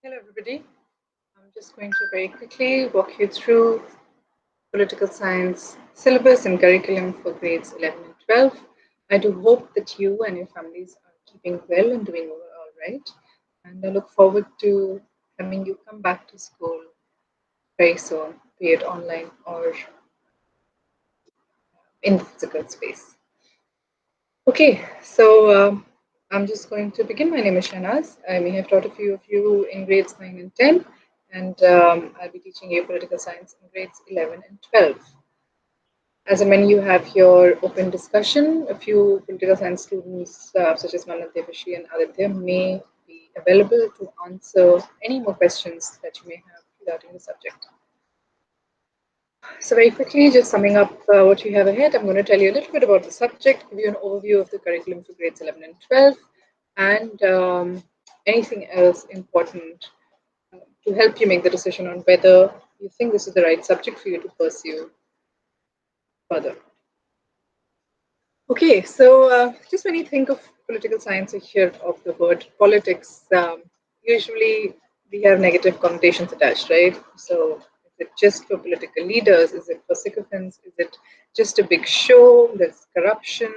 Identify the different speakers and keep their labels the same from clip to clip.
Speaker 1: Hello, everybody. I'm just going to very quickly walk you through political science syllabus and curriculum for grades 11 and 12. I do hope that you and your families are keeping well and doing all right. And I look forward to having you come back to school very soon, be it online or in physical space. Okay, so I'm just going to begin. My name is Shanaz. I may have taught a few of you in grades 9 and 10, and I'll be teaching you political science in grades 11 and 12. As and when you have your open discussion, a few political science students, such as Manat Devashi and Aditya, may be available to answer any more questions that you may have regarding the subject. So very quickly, just summing up what you have ahead, I'm going to tell you a little bit about the subject, give you an overview of the curriculum for grades 11 and 12, and anything else important to help you make the decision on whether you think this is the right subject for you to pursue further. Okay, so just when you think of political science or hear of the word politics, usually we have negative connotations attached, right? So is it just for political leaders? Is it for sycophants? Is it just a big show? There's corruption.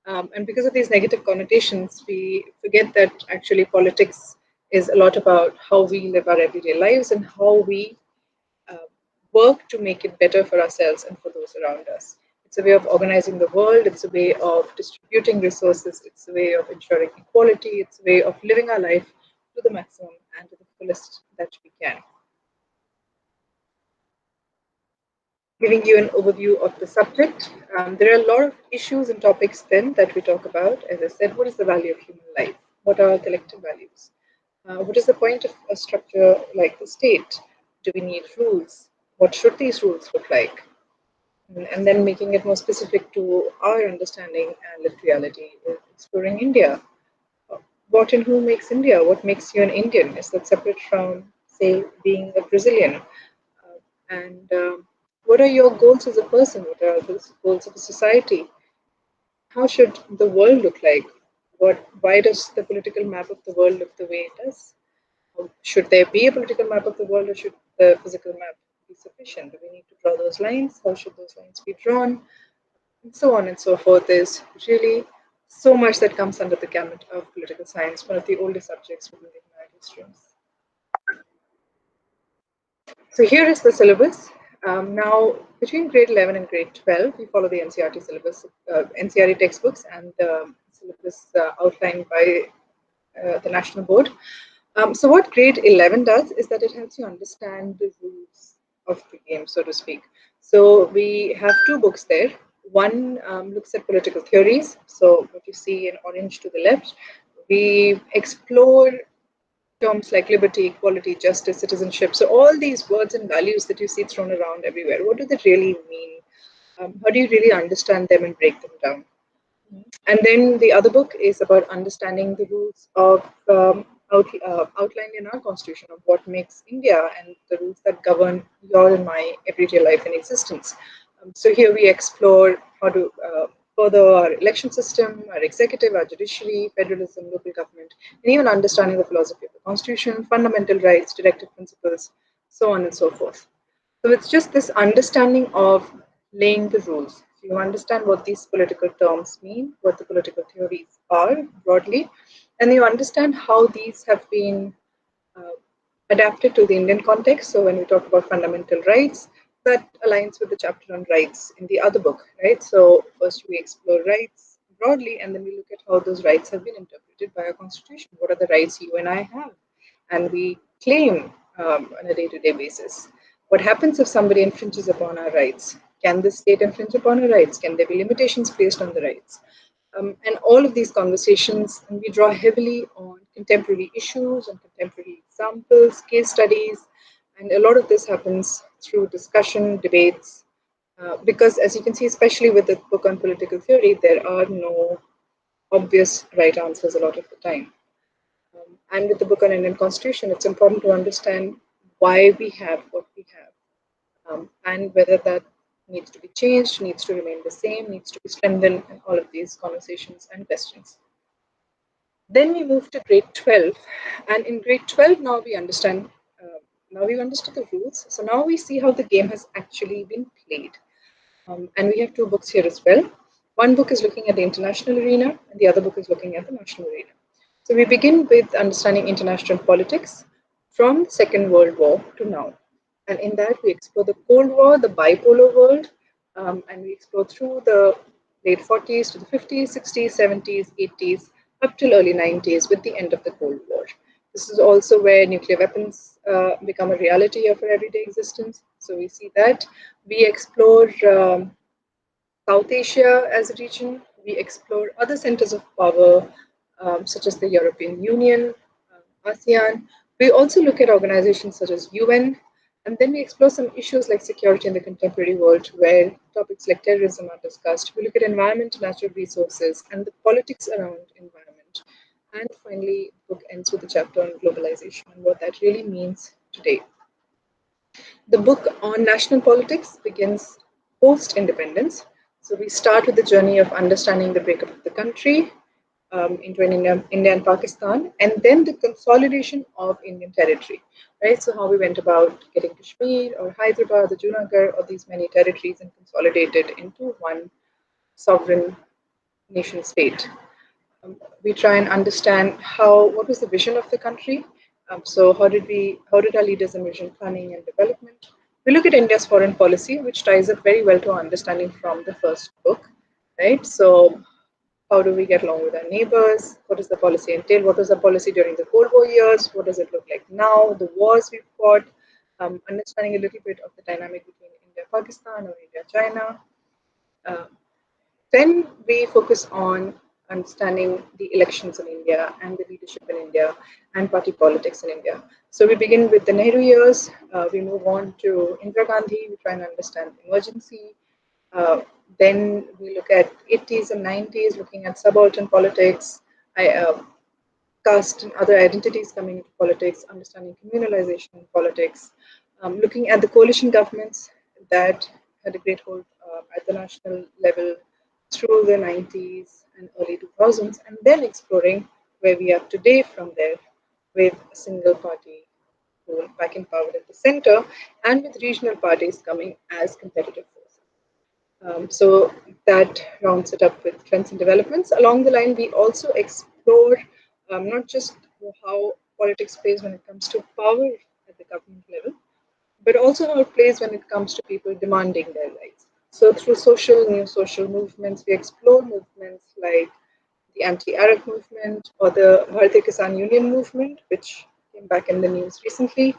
Speaker 1: And because of these negative connotations, we forget that actually politics is a lot about how we live our everyday lives and how we uh, work to make it better for ourselves and for those around us. It's a way of organizing the world, it's a way of distributing resources, it's a way of ensuring equality, it's a way of living our life to the maximum and to the fullest that we can. Giving you an overview of the subject, there are a lot of issues and topics then that we talk about. As I said, what is the value of human life? What are our collective values? What is the point of a structure like the state? Do we need rules? What should these rules look like? And then making it more specific to our understanding and lived reality, exploring India. What and who makes India? What makes you an Indian? Is that separate from, say, being a Brazilian? And what are your goals as a person? What are the goals of a society? How should the world look like? Why does the political map of the world look the way it does? Should there be a political map of the world, or should the physical map be sufficient? Do we need to draw those lines? How should those lines be drawn? And so on and so forth. There's really so much that comes under the gamut of political science, one of the oldest subjects within the humanities streams. So here is the syllabus. Now, between grade 11 and grade 12, we follow the NCERT syllabus, NCERT textbooks, and the syllabus outlined by the national board. So what grade 11 does is that it helps you understand the rules of the game, so to speak. So we have two books there. One looks at political theories. So what you see in orange to the left, we explore terms like liberty, equality, justice, citizenship. So all these words and values that you see thrown around everywhere, what do they really mean? How do you really understand them and break them down? And then the other book is about understanding the rules of outlined in our constitution of what makes India and the rules that govern your and my everyday life and existence. So here we explore how to further our election system, our executive, our judiciary, federalism, local government, and even understanding the philosophy of the constitution, fundamental rights, directive principles, so on and so forth. So it's just this understanding of laying the rules. So you understand what these political terms mean, what the political theories are broadly, and you understand how these have been uh, adapted to the Indian context. So when we talk about fundamental rights, that aligns with the chapter on rights in the other book, right? So first we explore rights broadly, and then we look at how those rights have been interpreted by our constitution. What are the rights you and I have, and we claim on a day-to-day basis? What happens if somebody infringes upon our rights? Can the state infringe upon our rights? Can there be limitations placed on the rights? And all of these conversations, and we draw heavily on contemporary issues and contemporary examples, case studies, and a lot of this happens through discussion, debates, because as you can see, especially with the book on political theory, there are no obvious right answers a lot of the time. And with the book on Indian Constitution, it's important to understand why we have what we have, and whether that needs to be changed, needs to remain the same, needs to be strengthened, and all of these conversations and questions. Then we move to grade 12, and in grade 12 now we understand. Now we've understood the rules, so now we see how the game has actually been played. And we have two books here as well. One book is looking at the international arena, and the other book is looking at the national arena. So we begin with understanding international politics from the Second World War to now. And in that, we explore the Cold War, the bipolar world, and we explore through the late 40s to the 50s, 60s, 70s, 80s, up till early 90s with the end of the Cold War. This is also where nuclear weapons become a reality of our everyday existence. So we see that. We explore South Asia as a region. We explore other centers of power, such as the European Union, ASEAN. We also look at organizations such as UN, and then we explore some issues like security in the contemporary world, where topics like terrorism are discussed. We look at environment, natural resources, and the politics around environment. And finally, the book ends with a chapter on globalization and what that really means today. The book on national politics begins post independence. So we start with the journey of understanding the breakup of the country into India and Pakistan, and then the consolidation of Indian territory, right? So how we went about getting Kashmir or Hyderabad or Junagadh or these many territories and consolidated into one sovereign nation state. We try and understand what was the vision of the country. So how did our leaders envision planning and development? We look at India's foreign policy, which ties up very well to our understanding from the first book, right? So how do we get along with our neighbors? What does the policy entail? What was the policy during the Cold War years? What does it look like now? The wars we've fought, understanding a little bit of the dynamic between India, Pakistan, or India, China. Um, then we focus on understanding the elections in India and the leadership in India and party politics in India. So we begin with the Nehru years, we move on to Indira Gandhi, we try and understand emergency. Uh, then we look at 80s and 90s, looking at subaltern politics, caste and other identities coming into politics, understanding communalization in politics, looking at the coalition governments that had a great hold at the national level through the 90s and early 2000s, and then exploring where we are today from there with a single party rule back in power at the center and with regional parties coming as competitive forces. So that rounds it up with trends and developments. Along the line, we also explore not just how politics plays when it comes to power at the government level, but also how it plays when it comes to people demanding their rights. So through new social movements, we explore movements like the anti-Arab movement or the Bharatiya Kisan Union movement, which came back in the news recently.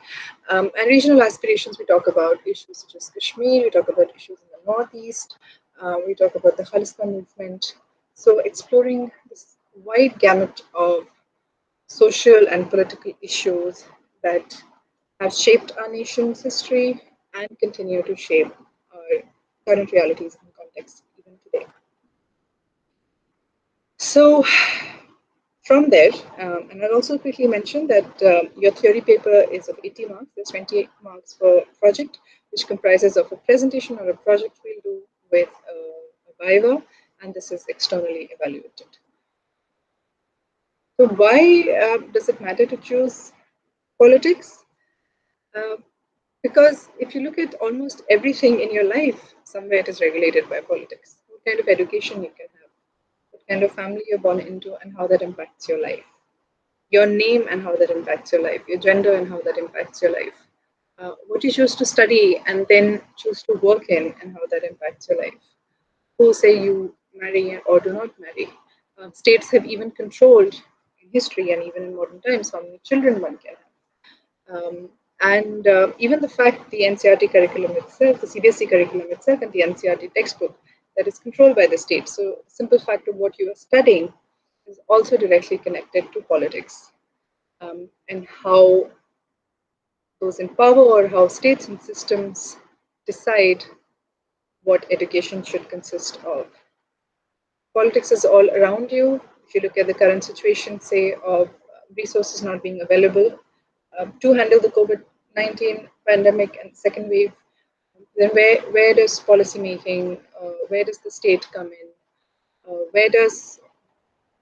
Speaker 1: And regional aspirations, we talk about issues such as Kashmir, we talk about issues in the Northeast, we talk about the Khalistan movement. So exploring this wide gamut of social and political issues that have shaped our nation's history and continue to shape our current realities and context even today. So, from there, and I'll also quickly mention that your theory paper is of 80 marks. There's 28 marks per project, which comprises of a presentation or a project we'll do with a viva, and this is externally evaluated. So, why does it matter to choose politics? Uh, because if you look at almost everything in your life, somewhere it is regulated by politics. What kind of education you can have, what kind of family you're born into, and how that impacts your life. Your name and how that impacts your life, your gender and how that impacts your life. What you choose to study and then choose to work in and how that impacts your life. Who say you marry or do not marry. States have even controlled in history and even in modern times how many children one can have. And even the fact the NCERT curriculum itself, the CBSE curriculum itself, and the NCERT textbook that is controlled by the state. So, the simple fact of what you are studying is also directly connected to politics and how those in power or how states and systems decide what education should consist of. Politics is all around you. If you look at the current situation, say, of resources not being available to handle the COVID-19 pandemic and second wave, then where does policy making, where does the state come in? Where does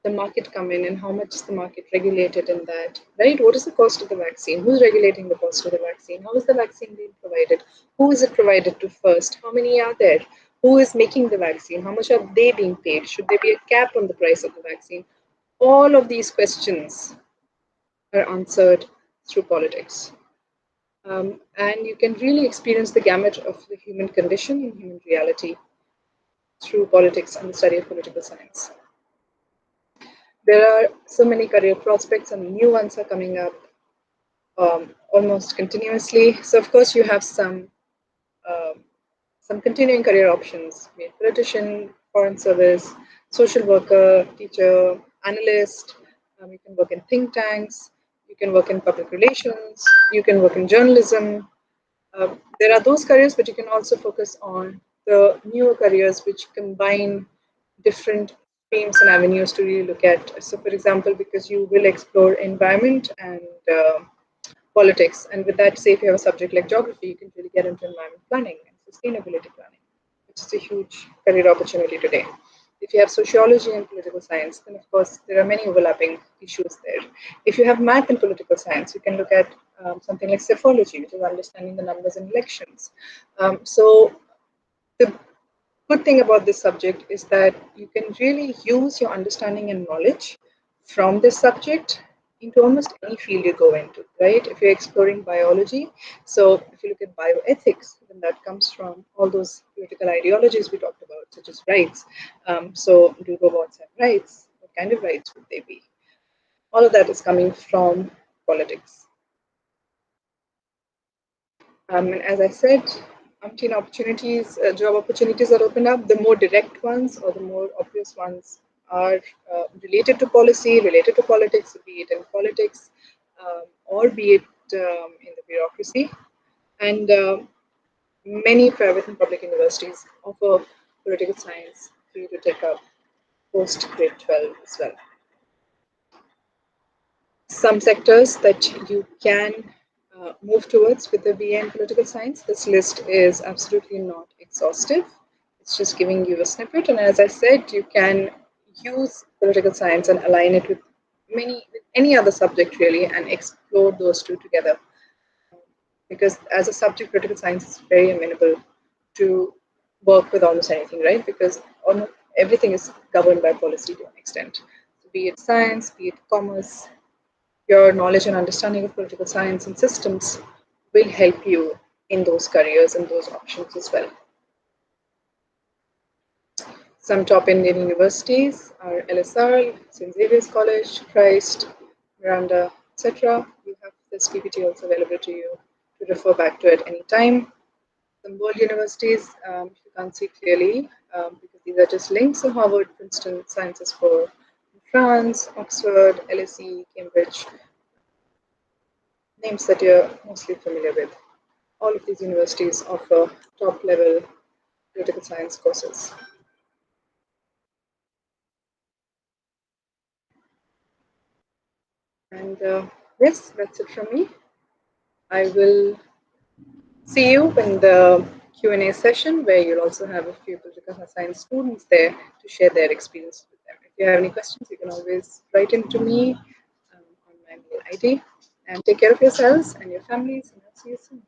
Speaker 1: the market come in and how much is the market regulated in that, right? What is the cost of the vaccine? Who's regulating the cost of the vaccine? How is the vaccine being provided? Who is it provided to first? How many are there? Who is making the vaccine? How much are they being paid? Should there be a cap on the price of the vaccine? All of these questions are answered through politics. And you can really experience the gamut of the human condition and human reality through politics and the study of political science. There are so many career prospects and new ones are coming up almost continuously. So of course you have some continuing career options, be it politician, foreign service, social worker, teacher, analyst. You can work in think tanks. You can work in public relations. You can work in journalism. There are those careers, but you can also focus on the newer careers which combine different streams and avenues to really look at. So, for example, because you will explore environment and politics, and with that, say if you have a subject like geography, you can really get into environment planning and sustainability planning, which is a huge career opportunity today. If you have sociology and political science, then of course there are many overlapping issues there. If you have math and political science, you can look at something like psephology, which is understanding the numbers in elections. So the good thing about this subject is that you can really use your understanding and knowledge from this subject into almost any field you go into, right? If you're exploring biology, so if you look at bioethics, then that comes from all those political ideologies we talked about, such as rights. So do robots have rights? What kind of rights would they be? All of that is coming from politics. And as I said, umpteen opportunities, job opportunities are opened up. The more direct ones or the more obvious ones are related to policy, related to politics, be it in politics or be it in the bureaucracy. And many private and public universities offer political science for you to take up post grade 12 as well. Some sectors that you can move towards with the BA in political science. This list is absolutely not exhaustive. It's just giving you a snippet. And as I said, you can use political science and align it with any other subject really and explore those two together. Because as a subject, political science is very amenable to work with almost anything, right? Because almost everything is governed by policy to an extent. So be it science, be it commerce, your knowledge and understanding of political science and systems will help you in those careers and those options as well. Some top Indian universities are LSR, St. Xavier's College, Christ, Miranda, etc. You have this PPT also available to you to refer back to at any time. Some world universities, you can't see clearly because these are just links. So Harvard, Princeton, Sciences for France, Oxford, LSE, Cambridge, names that you're mostly familiar with. All of these universities offer top level political science courses. And yes, that's it from me. I will see you in the Q&A session where you'll also have a few political science students there to share their experience with them. If you have any questions, you can always write into me on my mail ID. And take care of yourselves and your families, and I'll see you soon.